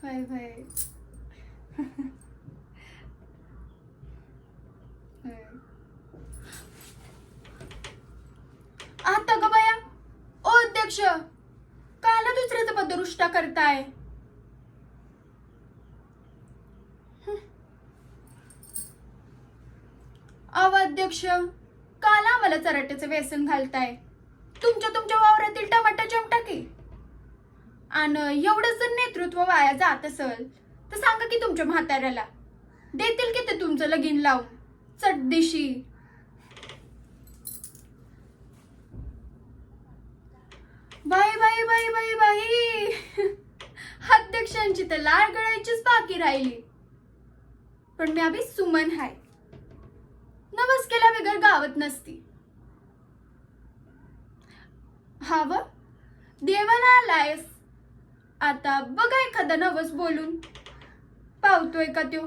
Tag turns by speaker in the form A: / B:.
A: होय होय. होय. आता ग बाया, ओ अध्यक्ष, काला दुसऱ्याचा पदरुष्टा करताय? अव अध्यक्ष, काला आम्हाला चराट्याचं व्यसन घालताय? तुमच्या वावरातील टमाटा चिमटा की. आणि एवढंच जर नेतृत्व वाया जात असेल तर सांगा की तुमच्या म्हाताऱ्याला, देतील की ते तुमचं लगीन लावून चटदिशी. बाई बाई बाई बाई बाई, अध्यक्षांची तर लाळ गळायचीच बाकी राहिली. पण मी अभि सुमन हाय, नवस केला बिगर गावत नसती. हाव, देवाला आलायस आता बघा एखादा नवस बोलून पावतोय का त्यो.